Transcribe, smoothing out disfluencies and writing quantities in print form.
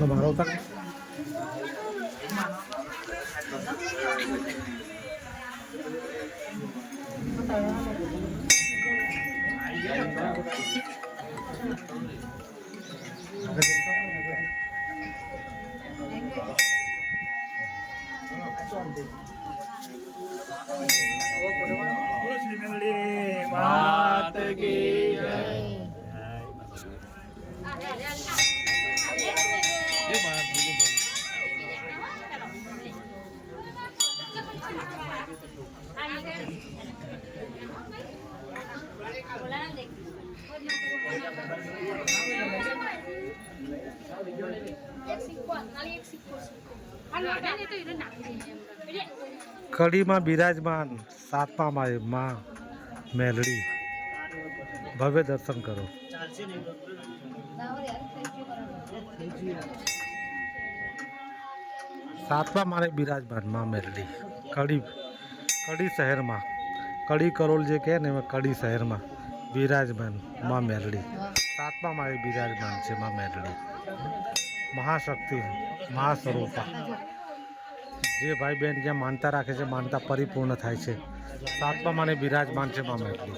મારો તક मात की कड़ी में बिराजमान सातमा माँ मेलड़ी भव्य दर्शन करो। सातमा मारे बिराजमान माँ मेलड़ी कड़ी कड़ी शहर में कड़ी करोल जे कहे ने कड़ी शहर में बिराजमान माँ मेलड़ी सातमा मारे बिराजमान है माँ मेलड़ी महाशक्ति महास्वरूपा जे भाई बहन ज्યાં માનતા રાખે છે માનતા પરિપૂર્ણ થાય છે। સાતમા માને બિરાજમાન છે મા મેરડી।